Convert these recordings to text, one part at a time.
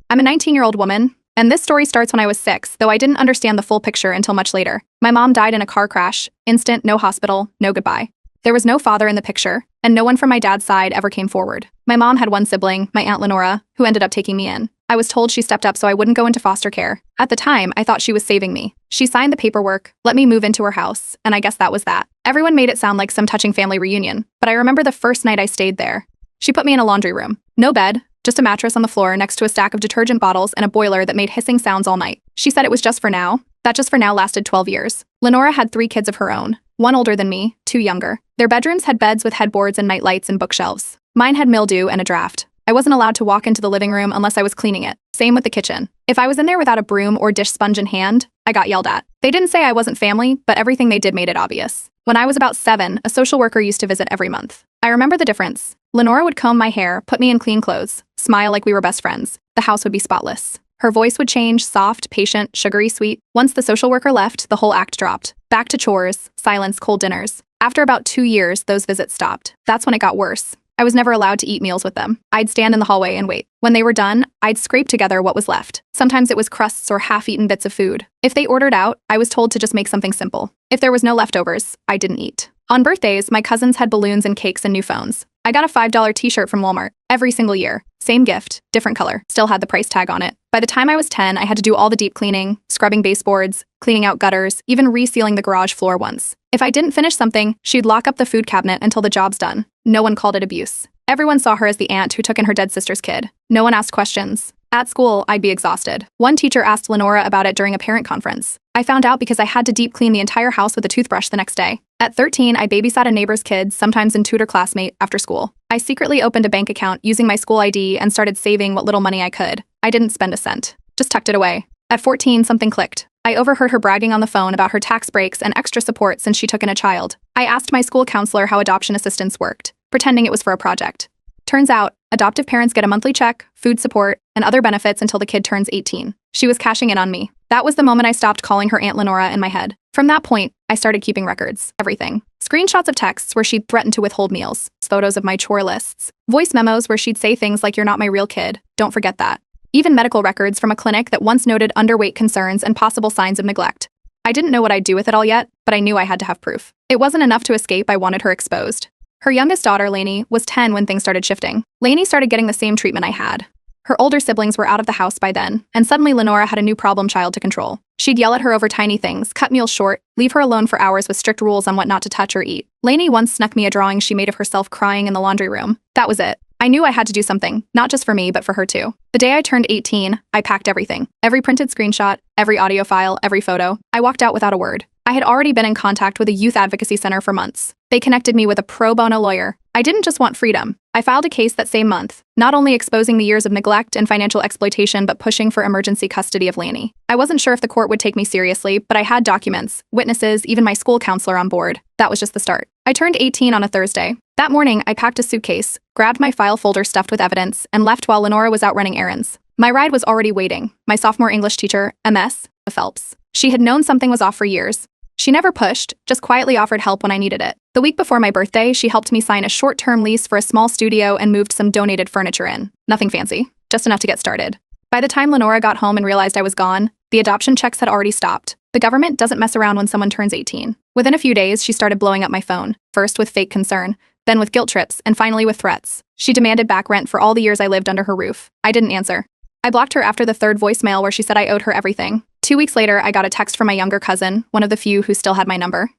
I'm a 19-year-old woman, and this story starts when I was 6, though I didn't understand the full picture until much later. My mom died in a car crash. Instant, no hospital, no goodbye. There was no father in the picture, and no one from my dad's side ever came forward. My mom had one sibling, my Aunt Lenora, who ended up taking me in. I was told she stepped up so I wouldn't go into foster care. At the time, I thought she was saving me. She signed the paperwork, let me move into her house, and I guess that was that. Everyone made it sound like some touching family reunion, but I remember the first night I stayed there. She put me in a laundry room. No bed, just a mattress on the floor next to a stack of detergent bottles and a boiler that made hissing sounds all night. She said it was just for now. That just for now lasted 12 years. Lenora had 3 kids of her own, 1 older than me, 2 younger. Their bedrooms had beds with headboards and night lights and bookshelves. Mine had mildew and a draft. I wasn't allowed to walk into the living room unless I was cleaning it. Same with the kitchen. If I was in there without a broom or dish sponge in hand, I got yelled at. They didn't say I wasn't family, but everything they did made it obvious. When I was about 7, a social worker used to visit every month. I remember the difference. Lenora would comb my hair, put me in clean clothes, smile like we were best friends. The house would be spotless. Her voice would change, soft, patient, sugary sweet. Once the social worker left, the whole act dropped. Back to chores, silence, cold dinners. After about 2 years, those visits stopped. That's when it got worse. I was never allowed to eat meals with them. I'd stand in the hallway and wait. When they were done, I'd scrape together what was left. Sometimes it was crusts or half-eaten bits of food. If they ordered out, I was told to just make something simple. If there was no leftovers, I didn't eat. On birthdays, my cousins had balloons and cakes and new phones. I got a $5 t-shirt from Walmart every single year. Same gift, different color, still had the price tag on it. By the time I was 10, I had to do all the deep cleaning, scrubbing baseboards, cleaning out gutters, even resealing the garage floor once. If I didn't finish something, she'd lock up the food cabinet until the job's done. No one called it abuse. Everyone saw her as the aunt who took in her dead sister's kid. No one asked questions. At school, I'd be exhausted. One teacher asked Lenora about it during a parent conference. I found out because I had to deep clean the entire house with a toothbrush the next day. At 13, I babysat a neighbor's kids, sometimes in tutor classmate, after school. I secretly opened a bank account using my school ID and started saving what little money I could. I didn't spend a cent. Just tucked it away. At 14, something clicked. I overheard her bragging on the phone about her tax breaks and extra support since she took in a child. I asked my school counselor how adoption assistance worked, pretending it was for a project. Turns out, adoptive parents get a monthly check, food support, and other benefits until the kid turns 18. She was cashing in on me. That was the moment I stopped calling her Aunt Lenora in my head. From that point, I started keeping records. Everything. Screenshots of texts where she'd threatened to withhold meals, photos of my chore lists, voice memos where she'd say things like, "You're not my real kid, don't forget that." Even medical records from a clinic that once noted underweight concerns and possible signs of neglect. I didn't know what I'd do with it all yet, but I knew I had to have proof. It wasn't enough to escape, I wanted her exposed. Her youngest daughter, Lainey, was 10 when things started shifting. Lainey started getting the same treatment I had. Her older siblings were out of the house by then, and suddenly Lenora had a new problem child to control. She'd yell at her over tiny things, cut meals short, leave her alone for hours with strict rules on what not to touch or eat. Lainey once snuck me a drawing she made of herself crying in the laundry room. That was it. I knew I had to do something, not just for me, but for her too. The day I turned 18, I packed everything. Every printed screenshot, every audio file, every photo. I walked out without a word. I had already been in contact with a youth advocacy center for months. They connected me with a pro bono lawyer. I didn't just want freedom. I filed a case that same month, not only exposing the years of neglect and financial exploitation, but pushing for emergency custody of Lainey. I wasn't sure if the court would take me seriously, but I had documents, witnesses, even my school counselor on board. That was just the start. I turned 18 on a Thursday. That morning, I packed a suitcase, grabbed my file folder stuffed with evidence, and left while Lenora was out running errands. My ride was already waiting. My sophomore English teacher, MS, Phelps. She had known something was off for years. She never pushed, just quietly offered help when I needed it. The week before my birthday, she helped me sign a short-term lease for a small studio and moved some donated furniture in. Nothing fancy, just enough to get started. By the time Lenora got home and realized I was gone, the adoption checks had already stopped. The government doesn't mess around when someone turns 18. Within a few days, she started blowing up my phone, first with fake concern, then with guilt trips, and finally with threats. She demanded back rent for all the years I lived under her roof. I didn't answer. I blocked her after the 3rd voicemail where she said I owed her everything. 2 weeks later, I got a text from my younger cousin, one of the few who still had my number.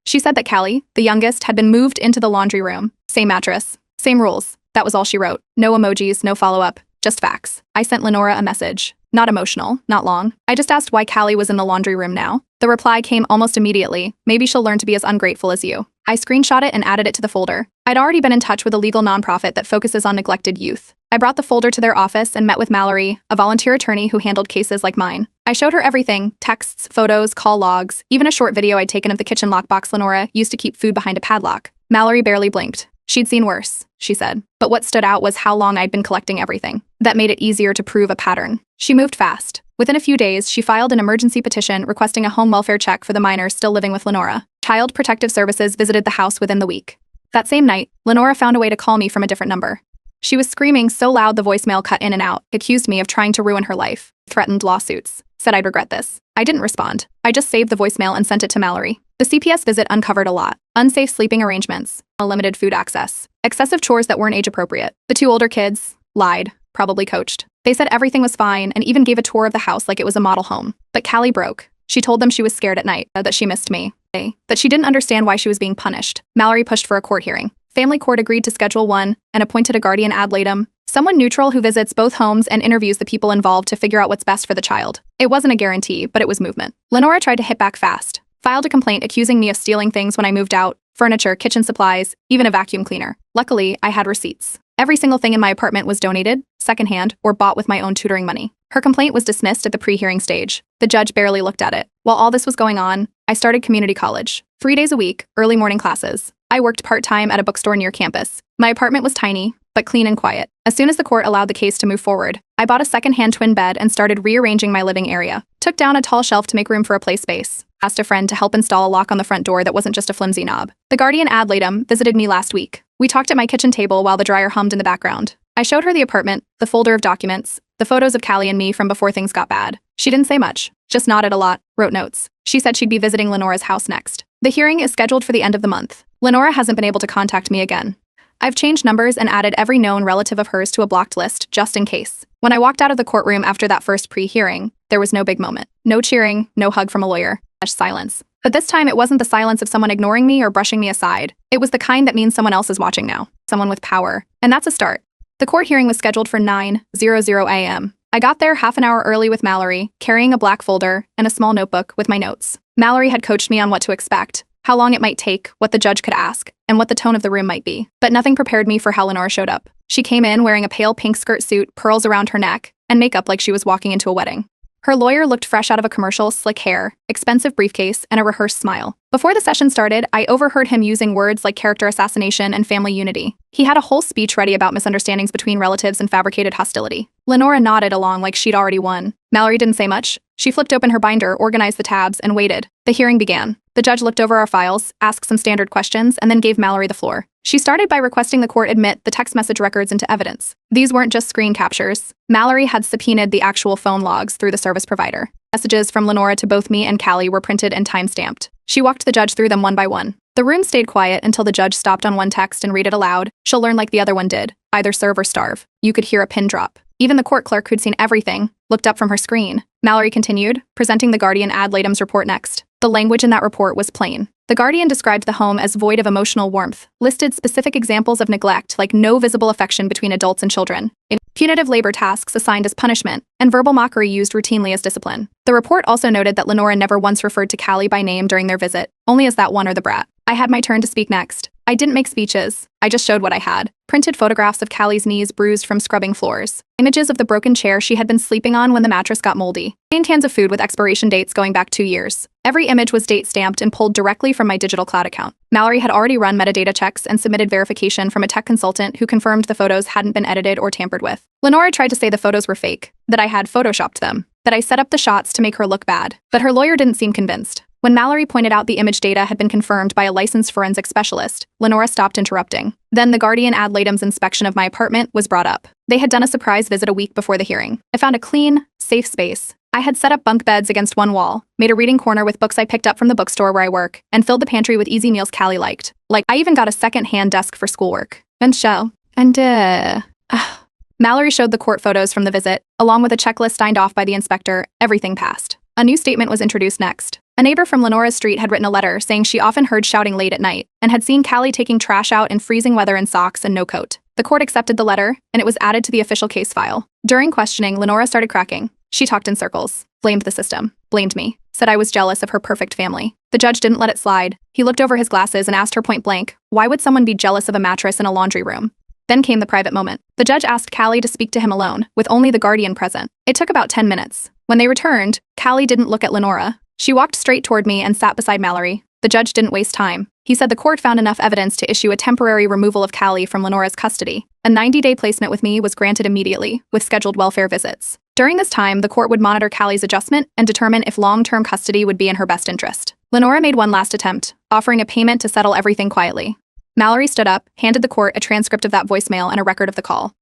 She said that Callie, the youngest, had been moved into the laundry room. Same mattress, same rules. That was all she wrote. No emojis, no follow-up, just facts. I sent Lenora a message. Not emotional, not long. I just asked why Callie was in the laundry room now. The reply came almost immediately. Maybe she'll learn to be as ungrateful as you. I screenshot it and added it to the folder. I'd already been in touch with a legal nonprofit that focuses on neglected youth. I brought the folder to their office and met with Mallory, a volunteer attorney who handled cases like mine. I showed her everything, texts, photos, call logs, even a short video I'd taken of the kitchen lockbox Lenora used to keep food behind a padlock. Mallory barely blinked. She'd seen worse, she said. But what stood out was how long I'd been collecting everything. That made it easier to prove a pattern. She moved fast. Within a few days, she filed an emergency petition requesting a home welfare check for the minors still living with Lenora. Child Protective Services visited the house within the week. That same night, Lenora found a way to call me from a different number. She was screaming so loud the voicemail cut in and out, accused me of trying to ruin her life, threatened lawsuits, said I'd regret this. I didn't respond. I just saved the voicemail and sent it to Mallory. The CPS visit uncovered a lot. Unsafe sleeping arrangements, limited food access, excessive chores that weren't age-appropriate. The two older kids lied, probably coached. They said everything was fine and even gave a tour of the house like it was a model home. But Callie broke. She told them she was scared at night, that she missed me, that she didn't understand why she was being punished. Mallory pushed for a court hearing. Family court agreed to schedule one and appointed a guardian ad litem, someone neutral who visits both homes and interviews the people involved to figure out what's best for the child. It wasn't a guarantee, but it was movement. Lenora tried to hit back fast, filed a complaint accusing me of stealing things when I moved out, furniture, kitchen supplies, even a vacuum cleaner. Luckily, I had receipts. Every single thing in my apartment was donated, secondhand, or bought with my own tutoring money. Her complaint was dismissed at the pre-hearing stage. The judge barely looked at it. While all this was going on, I started community college. 3 days a week, early morning classes. I worked part-time at a bookstore near campus. My apartment was tiny, but clean and quiet. As soon as the court allowed the case to move forward, I bought a second-hand twin bed and started rearranging my living area. Took down a tall shelf to make room for a play space. Asked a friend to help install a lock on the front door that wasn't just a flimsy knob. The guardian ad litem visited me last week. We talked at my kitchen table while the dryer hummed in the background. I showed her the apartment, the folder of documents, the photos of Callie and me from before things got bad. She didn't say much, just nodded a lot, wrote notes. She said she'd be visiting Lenora's house next. The hearing is scheduled for the end of the month. Lenora hasn't been able to contact me again. I've changed numbers and added every known relative of hers to a blocked list, just in case. When I walked out of the courtroom after that first pre-hearing, there was no big moment. No cheering, no hug from a lawyer, just silence. But this time it wasn't the silence of someone ignoring me or brushing me aside. It was the kind that means someone else is watching now. Someone with power. And that's a start. The court hearing was scheduled for 9:00 a.m. I got there half an hour early with Mallory, carrying a black folder and a small notebook with my notes. Mallory had coached me on what to expect, how long it might take, what the judge could ask, and what the tone of the room might be. But nothing prepared me for how Lenora showed up. She came in wearing a pale pink skirt suit, pearls around her neck, and makeup like she was walking into a wedding. Her lawyer looked fresh out of a commercial, slick hair, expensive briefcase, and a rehearsed smile. Before the session started, I overheard him using words like character assassination and family unity. He had a whole speech ready about misunderstandings between relatives and fabricated hostility. Lenora nodded along like she'd already won. Mallory didn't say much. She flipped open her binder, organized the tabs, and waited. The hearing began. The judge looked over our files, asked some standard questions, and then gave Mallory the floor. She started by requesting the court admit the text message records into evidence. These weren't just screen captures. Mallory had subpoenaed the actual phone logs through the service provider. Messages from Lenora to both me and Callie were printed and time-stamped. She walked the judge through them one by one. The room stayed quiet until the judge stopped on one text and read it aloud. She'll learn like the other one did. Either serve or starve. You could hear a pin drop. Even the court clerk who'd seen everything looked up from her screen. Mallory continued, presenting the guardian ad litem's report next. The language in that report was plain. The guardian described the home as void of emotional warmth, listed specific examples of neglect like no visible affection between adults and children, punitive labor tasks assigned as punishment, and verbal mockery used routinely as discipline. The report also noted that Lenora never once referred to Callie by name during their visit, only as that one or the brat. I had my turn to speak next. I didn't make speeches. I just showed what I had. Printed photographs of Callie's knees bruised from scrubbing floors. Images of the broken chair she had been sleeping on when the mattress got moldy. And cans of food with expiration dates going back 2 years. Every image was date stamped and pulled directly from my digital cloud account. Mallory had already run metadata checks and submitted verification from a tech consultant who confirmed the photos hadn't been edited or tampered with. Lenora tried to say the photos were fake, that I had photoshopped them, that I set up the shots to make her look bad. But her lawyer didn't seem convinced. When Mallory pointed out the image data had been confirmed by a licensed forensic specialist, Lenora stopped interrupting. Then the guardian ad litem's inspection of my apartment was brought up. They had done a surprise visit a week before the hearing. I found a clean, safe space. I had set up bunk beds against one wall, made a reading corner with books I picked up from the bookstore where I work, and filled the pantry with easy meals Callie liked. I even got a second-hand desk for schoolwork. Mallory showed the court photos from the visit, along with a checklist signed off by the inspector. Everything passed. A new statement was introduced next. A neighbor from Lenora's street had written a letter saying she often heard shouting late at night and had seen Callie taking trash out in freezing weather in socks and no coat. The court accepted the letter, and it was added to the official case file. During questioning, Lenora started cracking. She talked in circles, blamed the system, blamed me, said I was jealous of her perfect family. The judge didn't let it slide. He looked over his glasses and asked her point blank, why would someone be jealous of a mattress in a laundry room? Then came the private moment. The judge asked Callie to speak to him alone, with only the guardian present. It took about 10 minutes. When they returned, Callie didn't look at Lenora. She walked straight toward me and sat beside Mallory. The judge didn't waste time. He said the court found enough evidence to issue a temporary removal of Callie from Lenora's custody. A 90-day placement with me was granted immediately, with scheduled welfare visits. During this time, the court would monitor Callie's adjustment and determine if long-term custody would be in her best interest. Lenora made one last attempt, offering a payment to settle everything quietly. Mallory stood up, handed the court a transcript of that voicemail and a record of the call.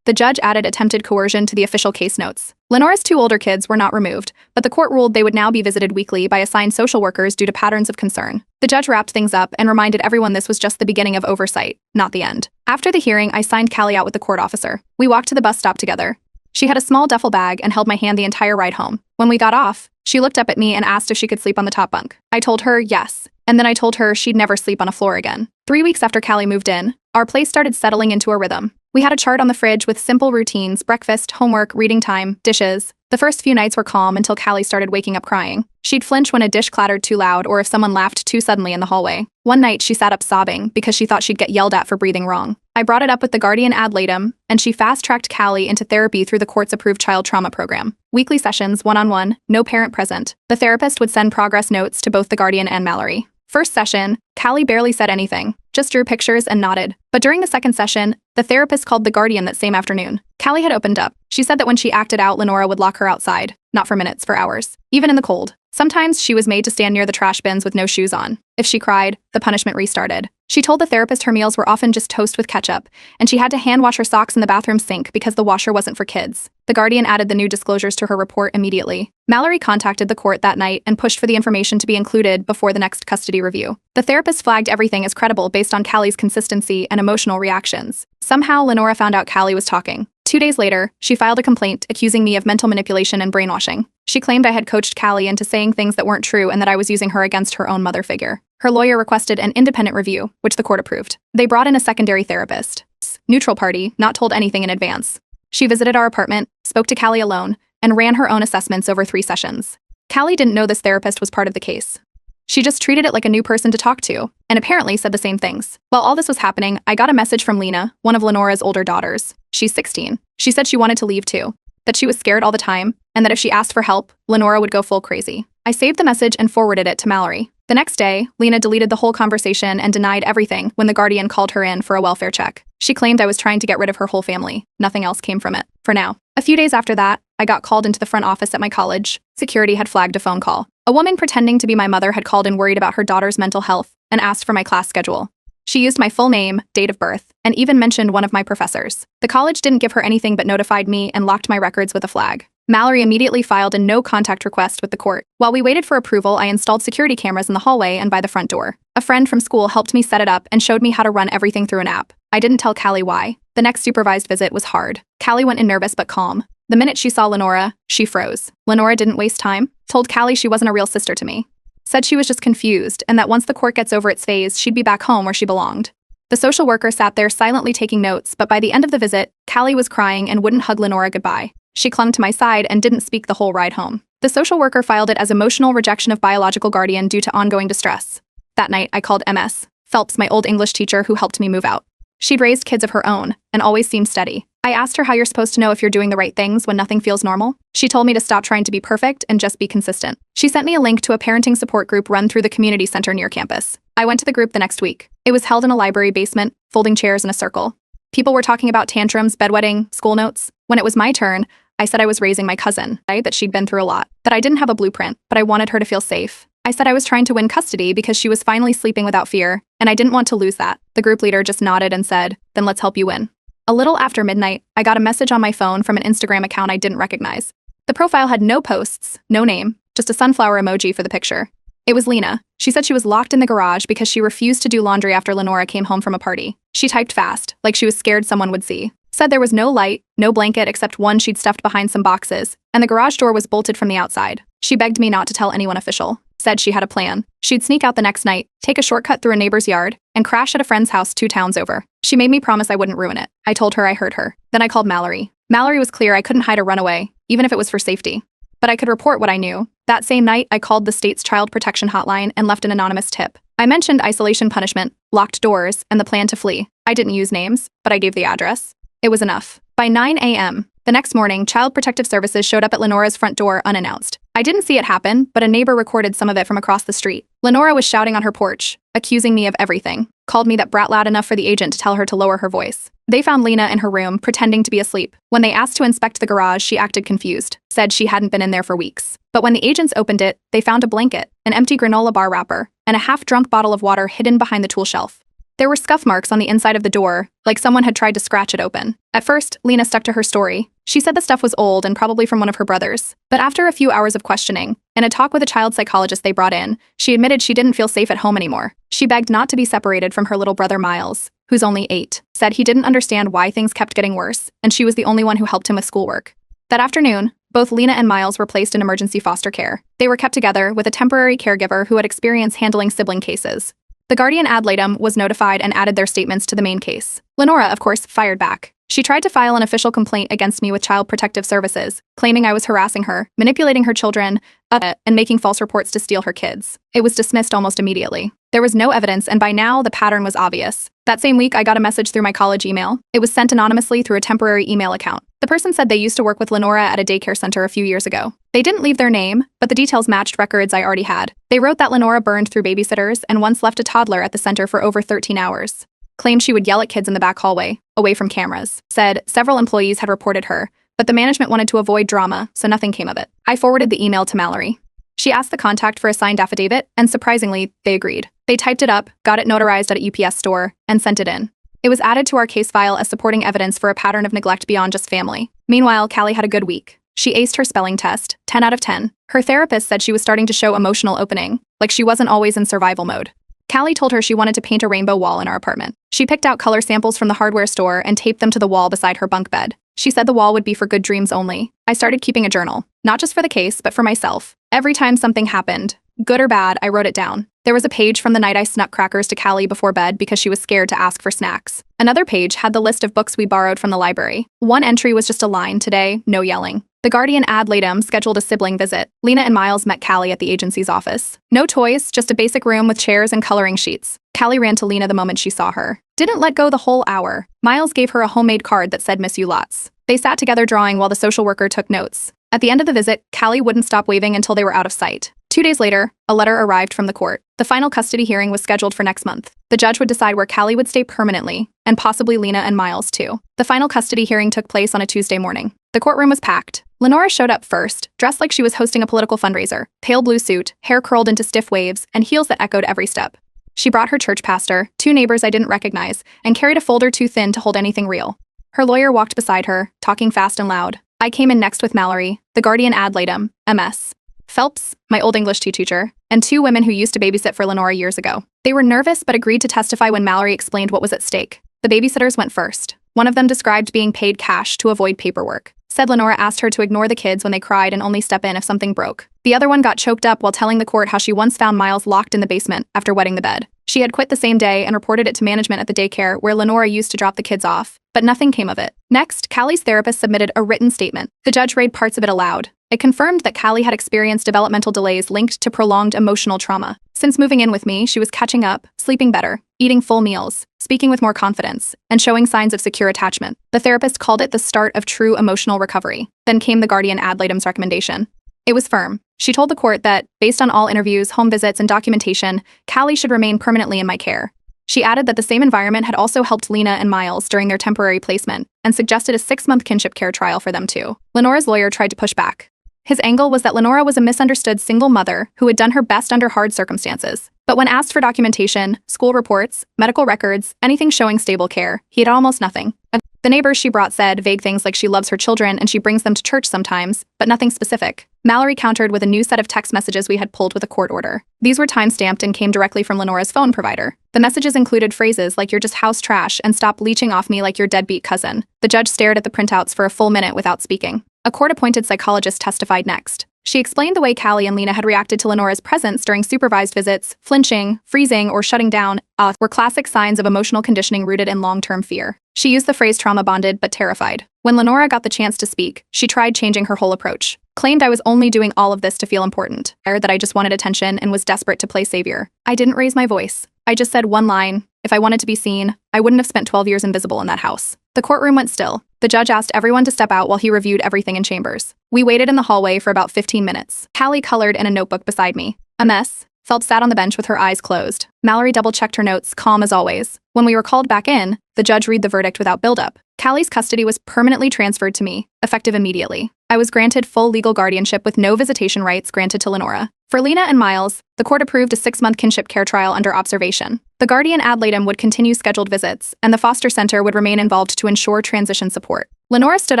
The judge added attempted coercion to the official case notes. Lenora's 2 older kids were not removed, but the court ruled they would now be visited weekly by assigned social workers due to patterns of concern. The judge wrapped things up and reminded everyone this was just the beginning of oversight, not the end. After the hearing, I signed Callie out with the court officer. We walked to the bus stop together. She had a small duffel bag and held my hand the entire ride home. When we got off, she looked up at me and asked if she could sleep on the top bunk. I told her yes, and then I told her she'd never sleep on a floor again. 3 weeks after Callie moved in, our place started settling into a rhythm. We had a chart on the fridge with simple routines: breakfast, homework, reading time, dishes. The first few nights were calm until Callie started waking up crying. She'd flinch when a dish clattered too loud or if someone laughed too suddenly in the hallway. One night, she sat up sobbing because she thought she'd get yelled at for breathing wrong. I brought it up with the guardian ad litem, and she fast-tracked Callie into therapy through the court's approved child trauma program. Weekly sessions, one-on-one, no parent present. The therapist would send progress notes to both the guardian and Mallory. First session, Callie barely said anything, just drew pictures and nodded. But during the second session, the therapist called the guardian that same afternoon. Callie had opened up. She said that when she acted out, Lenora would lock her outside, not for minutes, for hours, even in the cold. Sometimes she was made to stand near the trash bins with no shoes on. If she cried, the punishment restarted. She told the therapist her meals were often just toast with ketchup, and she had to hand wash her socks in the bathroom sink because the washer wasn't for kids. The guardian added the new disclosures to her report immediately. Mallory contacted the court that night and pushed for the information to be included before the next custody review. The therapist flagged everything as credible based on Callie's consistency and emotional reactions. Somehow, Lenora found out Callie was talking. 2 days later, she filed a complaint accusing me of mental manipulation and brainwashing. She claimed I had coached Callie into saying things that weren't true and that I was using her against her own mother figure. Her lawyer requested an independent review, which the court approved. They brought in a secondary therapist. Neutral party, not told anything in advance. She visited our apartment, spoke to Callie alone, and ran her own assessments over 3 sessions. Callie didn't know this therapist was part of the case. She just treated it like a new person to talk to, and apparently said the same things. While all this was happening, I got a message from Lena, one of Lenora's older daughters. She's 16. She said she wanted to leave too, that she was scared all the time, and that if she asked for help, Lenora would go full crazy. I saved the message and forwarded it to Mallory. The next day, Lena deleted the whole conversation and denied everything when the guardian called her in for a welfare check. She claimed I was trying to get rid of her whole family. Nothing else came from it, for now. A few days after that, I got called into the front office at my college. Security had flagged a phone call. A woman pretending to be my mother had called in worried about her daughter's mental health and asked for my class schedule. She used my full name, date of birth, and even mentioned one of my professors. The college didn't give her anything but notified me and locked my records with a flag. Mallory immediately filed a no-contact request with the court. While we waited for approval, I installed security cameras in the hallway and by the front door. A friend from school helped me set it up and showed me how to run everything through an app. I didn't tell Callie why. The next supervised visit was hard. Callie went in nervous but calm. The minute she saw Lenora, she froze. Lenora didn't waste time, told Callie she wasn't a real sister to me. Said she was just confused and that once the court gets over its phase, she'd be back home where she belonged. The social worker sat there silently taking notes, but by the end of the visit, Callie was crying and wouldn't hug Lenora goodbye. She clung to my side and didn't speak the whole ride home. The social worker filed it as emotional rejection of biological guardian due to ongoing distress. That night, I called MS Phelps, my old English teacher who helped me move out. She'd raised kids of her own and always seemed steady. I asked her how you're supposed to know if you're doing the right things when nothing feels normal. She told me to stop trying to be perfect and just be consistent. She sent me a link to a parenting support group run through the community center near campus. I went to the group the next week. It was held in a library basement, folding chairs in a circle. People were talking about tantrums, bedwetting, school notes. When it was my turn, I said I was raising my cousin, that she'd been through a lot, that I didn't have a blueprint, but I wanted her to feel safe. I said I was trying to win custody because she was finally sleeping without fear, and I didn't want to lose that. The group leader just nodded and said, "Then let's help you win." A little after midnight, I got a message on my phone from an Instagram account I didn't recognize. The profile had no posts, no name, just a sunflower emoji for the picture. It was Lena. She said she was locked in the garage because she refused to do laundry after Lenora came home from a party. She typed fast, like she was scared someone would see. Said there was no light, no blanket except one she'd stuffed behind some boxes, and the garage door was bolted from the outside. She begged me not to tell anyone official. Said she had a plan. She'd sneak out the next night, take a shortcut through a neighbor's yard, and crash at a friend's house 2 towns over. She made me promise I wouldn't ruin it. I told her I heard her. Then I called Mallory. Mallory was clear I couldn't hide a runaway, even if it was for safety. But I could report what I knew. That same night, I called the state's child protection hotline and left an anonymous tip. I mentioned isolation punishment, locked doors, and the plan to flee. I didn't use names, but I gave the address. It was enough. By 9 a.m., the next morning, Child Protective Services showed up at Lenora's front door unannounced. I didn't see it happen, but a neighbor recorded some of it from across the street. Lenora was shouting on her porch, accusing me of everything. Called me that brat loud enough for the agent to tell her to lower her voice. They found Lena in her room, pretending to be asleep. When they asked to inspect the garage, she acted confused, said she hadn't been in there for weeks. But when the agents opened it, they found a blanket, an empty granola bar wrapper, and a half-drunk bottle of water hidden behind the tool shelf. There were scuff marks on the inside of the door, like someone had tried to scratch it open. At first, Lena stuck to her story. She said the stuff was old and probably from one of her brothers. But after a few hours of questioning, and a talk with a child psychologist they brought in, she admitted she didn't feel safe at home anymore. She begged not to be separated from her little brother Miles, who's only 8, said he didn't understand why things kept getting worse, and she was the only one who helped him with schoolwork. That afternoon, both Lena and Miles were placed in emergency foster care. They were kept together with a temporary caregiver who had experience handling sibling cases. The guardian ad litem was notified and added their statements to the main case. Lenora, of course, fired back. She tried to file an official complaint against me with Child Protective Services, claiming I was harassing her, manipulating her children, and making false reports to steal her kids. It was dismissed almost immediately. There was no evidence, and by now, the pattern was obvious. That same week, I got a message through my college email. It was sent anonymously through a temporary email account. The person said they used to work with Lenora at a daycare center a few years ago. They didn't leave their name, but the details matched records I already had. They wrote that Lenora burned through babysitters and once left a toddler at the center for over 13 hours. Claimed she would yell at kids in the back hallway, away from cameras. Said several employees had reported her, but the management wanted to avoid drama, so nothing came of it. I forwarded the email to Mallory. She asked the contact for a signed affidavit, and surprisingly, they agreed. They typed it up, got it notarized at a UPS store, and sent it in. It was added to our case file as supporting evidence for a pattern of neglect beyond just family. Meanwhile, Callie had a good week. She aced her spelling test, 10 out of 10. Her therapist said she was starting to show emotional opening, like she wasn't always in survival mode. Callie told her she wanted to paint a rainbow wall in our apartment. She picked out color samples from the hardware store and taped them to the wall beside her bunk bed. She said the wall would be for good dreams only. I started keeping a journal, not just for the case, but for myself. Every time something happened, good or bad, I wrote it down. There was a page from the night I snuck crackers to Callie before bed because she was scared to ask for snacks. Another page had the list of books we borrowed from the library. One entry was just a line, today, no yelling. The guardian ad litem scheduled a sibling visit. Lena and Miles met Callie at the agency's office. No toys, just a basic room with chairs and coloring sheets. Callie ran to Lena the moment she saw her. Didn't let go the whole hour. Miles gave her a homemade card that said "Miss you lots." They sat together drawing while the social worker took notes. At the end of the visit, Callie wouldn't stop waving until they were out of sight. 2 days later, a letter arrived from the court. The final custody hearing was scheduled for next month. The judge would decide where Callie would stay permanently, and possibly Lena and Miles too. The final custody hearing took place on a Tuesday morning. The courtroom was packed. Lenora showed up first, dressed like she was hosting a political fundraiser, pale blue suit, hair curled into stiff waves, and heels that echoed every step. She brought her church pastor, 2 neighbors I didn't recognize, and carried a folder too thin to hold anything real. Her lawyer walked beside her, talking fast and loud. I came in next with Mallory, the guardian ad litem, MS. Phelps, my old English teacher, and 2 women who used to babysit for Lenora years ago. They were nervous but agreed to testify when Mallory explained what was at stake. The babysitters went first. One of them described being paid cash to avoid paperwork. Said Lenora asked her to ignore the kids when they cried and only step in if something broke. The other one got choked up while telling the court how she once found Miles locked in the basement after wetting the bed. She had quit the same day and reported it to management at the daycare where Lenora used to drop the kids off, but nothing came of it. Next, Callie's therapist submitted a written statement. The judge read parts of it aloud. It confirmed that Callie had experienced developmental delays linked to prolonged emotional trauma. Since moving in with me, she was catching up, sleeping better, eating full meals, speaking with more confidence, and showing signs of secure attachment. The therapist called it the start of true emotional recovery. Then came the guardian ad litem's recommendation. It was firm. She told the court that, based on all interviews, home visits, and documentation, Callie should remain permanently in my care. She added that the same environment had also helped Lena and Miles during their temporary placement, and suggested a 6-month kinship care trial for them too. Lenora's lawyer tried to push back. His angle was that Lenora was a misunderstood single mother who had done her best under hard circumstances. But when asked for documentation, school reports, medical records, anything showing stable care, he had almost nothing. The neighbors she brought said vague things like she loves her children and she brings them to church sometimes, but nothing specific. Mallory countered with a new set of text messages we had pulled with a court order. These were time-stamped and came directly from Lenora's phone provider. The messages included phrases like "you're just house trash" and "stop leeching off me like your deadbeat cousin." The judge stared at the printouts for a full minute without speaking. A court-appointed psychologist testified next. She explained the way Callie and Lena had reacted to Lenora's presence during supervised visits. Flinching, freezing, or shutting down were classic signs of emotional conditioning rooted in long-term fear. She used the phrase trauma-bonded but terrified. When Lenora got the chance to speak, she tried changing her whole approach. Claimed I was only doing all of this to feel important, or that I just wanted attention and was desperate to play savior. I didn't raise my voice. I just said one line. If I wanted to be seen, I wouldn't have spent 12 years invisible in that house. The courtroom went still. The judge asked everyone to step out while he reviewed everything in chambers. We waited in the hallway for about 15 minutes. Callie colored in a notebook beside me. A mess. Phelps sat on the bench with her eyes closed. Mallory double-checked her notes, calm as always. When we were called back in, the judge read the verdict without build-up. Callie's custody was permanently transferred to me, effective immediately. I was granted full legal guardianship with no visitation rights granted to Lenora. For Lena and Miles, the court approved a 6-month kinship care trial under observation. The guardian ad litem would continue scheduled visits, and the foster center would remain involved to ensure transition support. Lenora stood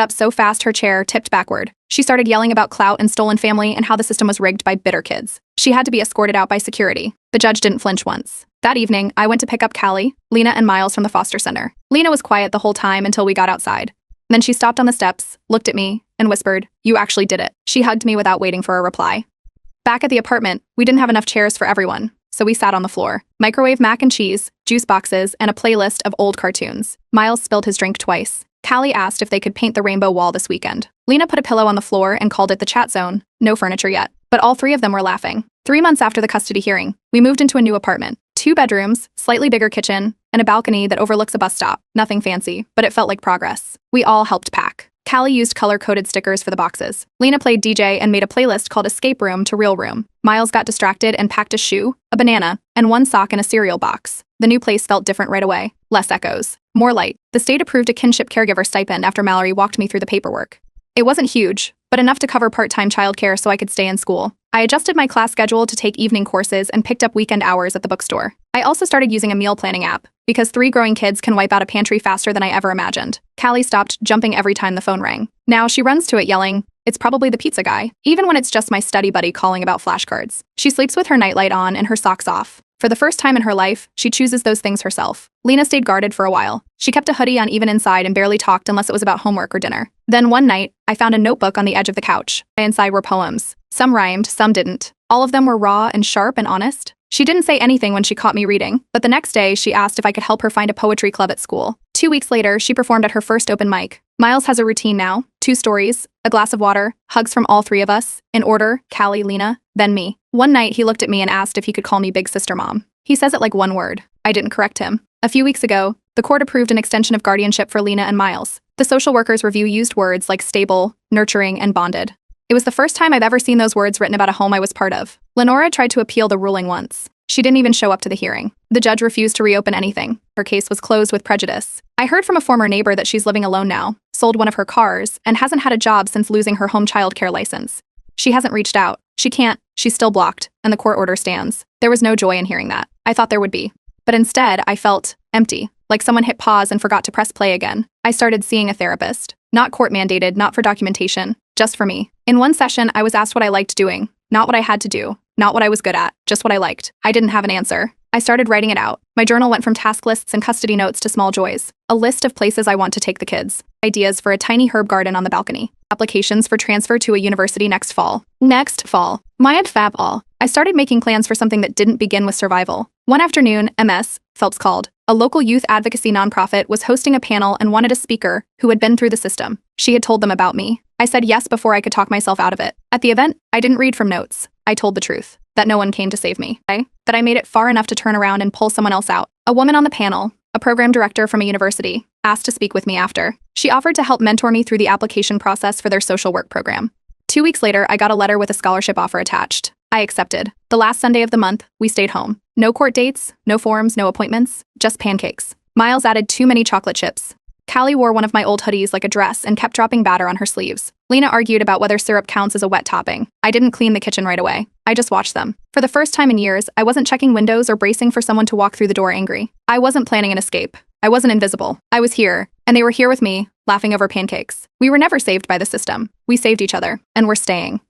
up so fast her chair tipped backward. She started yelling about clout and stolen family and how the system was rigged by bitter kids. She had to be escorted out by security. The judge didn't flinch once. That evening, I went to pick up Callie, Lena, and Miles from the foster center. Lena was quiet the whole time until we got outside. Then she stopped on the steps, looked at me, and whispered, "You actually did it." She hugged me without waiting for a reply. Back at the apartment, we didn't have enough chairs for everyone, so we sat on the floor. Microwave mac and cheese, juice boxes, and a playlist of old cartoons. Miles spilled his drink twice. Callie asked if they could paint the rainbow wall this weekend. Lena put a pillow on the floor and called it the chat zone. No furniture yet. But all three of them were laughing. 3 months after the custody hearing, we moved into a new apartment. 2 bedrooms, slightly bigger kitchen, and a balcony that overlooks a bus stop. Nothing fancy, but it felt like progress. We all helped pack. Callie used color-coded stickers for the boxes. Lena played DJ and made a playlist called Escape Room to Real Room. Miles got distracted and packed a shoe, a banana, and 1 sock in a cereal box. The new place felt different right away. Less echoes. More light. The state approved a kinship caregiver stipend after Mallory walked me through the paperwork. It wasn't huge, but enough to cover part-time childcare so I could stay in school. I adjusted my class schedule to take evening courses and picked up weekend hours at the bookstore. I also started using a meal planning app, because 3 growing kids can wipe out a pantry faster than I ever imagined. Callie stopped jumping every time the phone rang. Now she runs to it yelling, "It's probably the pizza guy," even when it's just my study buddy calling about flashcards. She sleeps with her nightlight on and her socks off. For the first time in her life, she chooses those things herself. Lena stayed guarded for a while. She kept a hoodie on even inside and barely talked unless it was about homework or dinner. Then one night, I found a notebook on the edge of the couch. Inside were poems. Some rhymed, some didn't. All of them were raw and sharp and honest. She didn't say anything when she caught me reading, but the next day she asked if I could help her find a poetry club at school. 2 weeks later, she performed at her first open mic. Miles has a routine now: 2 stories, a glass of water, hugs from all 3 of us, in order: Callie, Lena, then me. One night, he looked at me and asked if he could call me Big Sister Mom. He says it like 1 word. I didn't correct him. A few weeks ago, the court approved an extension of guardianship for Lena and Miles. The social workers' review used words like stable, nurturing, and bonded. It was the first time I've ever seen those words written about a home I was part of. Lenora tried to appeal the ruling once. She didn't even show up to the hearing. The judge refused to reopen anything. Her case was closed with prejudice. I heard from a former neighbor that she's living alone now, sold one of her cars, and hasn't had a job since losing her home child care license. She hasn't reached out. She can't. She's still blocked, and the court order stands. There was no joy in hearing that. I thought there would be. But instead, I felt empty, like someone hit pause and forgot to press play again. I started seeing a therapist. Not court-mandated, not for documentation, just for me. In one session, I was asked what I liked doing, not what I had to do, not what I was good at, just what I liked. I didn't have an answer. I started writing it out. My journal went from task lists and custody notes to small joys. A list of places I want to take the kids. Ideas for a tiny herb garden on the balcony. Applications for transfer to a university next fall. Myad fab all. I started making plans for something that didn't begin with survival. One afternoon, MS, Phelps called. A local youth advocacy nonprofit was hosting a panel and wanted a speaker who had been through the system. She had told them about me. I said yes before I could talk myself out of it. At the event, I didn't read from notes. I told the truth. That no one came to save me. That I made it far enough to turn around and pull someone else out. A woman on the panel, a program director from a university, asked to speak with me after. She offered to help mentor me through the application process for their social work program. 2 weeks later, I got a letter with a scholarship offer attached. I accepted. The last Sunday of the month, we stayed home. No court dates, no forms, no appointments, just pancakes. Miles added too many chocolate chips. Callie wore one of my old hoodies like a dress and kept dropping batter on her sleeves. Lena argued about whether syrup counts as a wet topping. I didn't clean the kitchen right away. I just watched them. For the first time in years, I wasn't checking windows or bracing for someone to walk through the door angry. I wasn't planning an escape. I wasn't invisible. I was here, and they were here with me, laughing over pancakes. We were never saved by the system. We saved each other, and we're staying.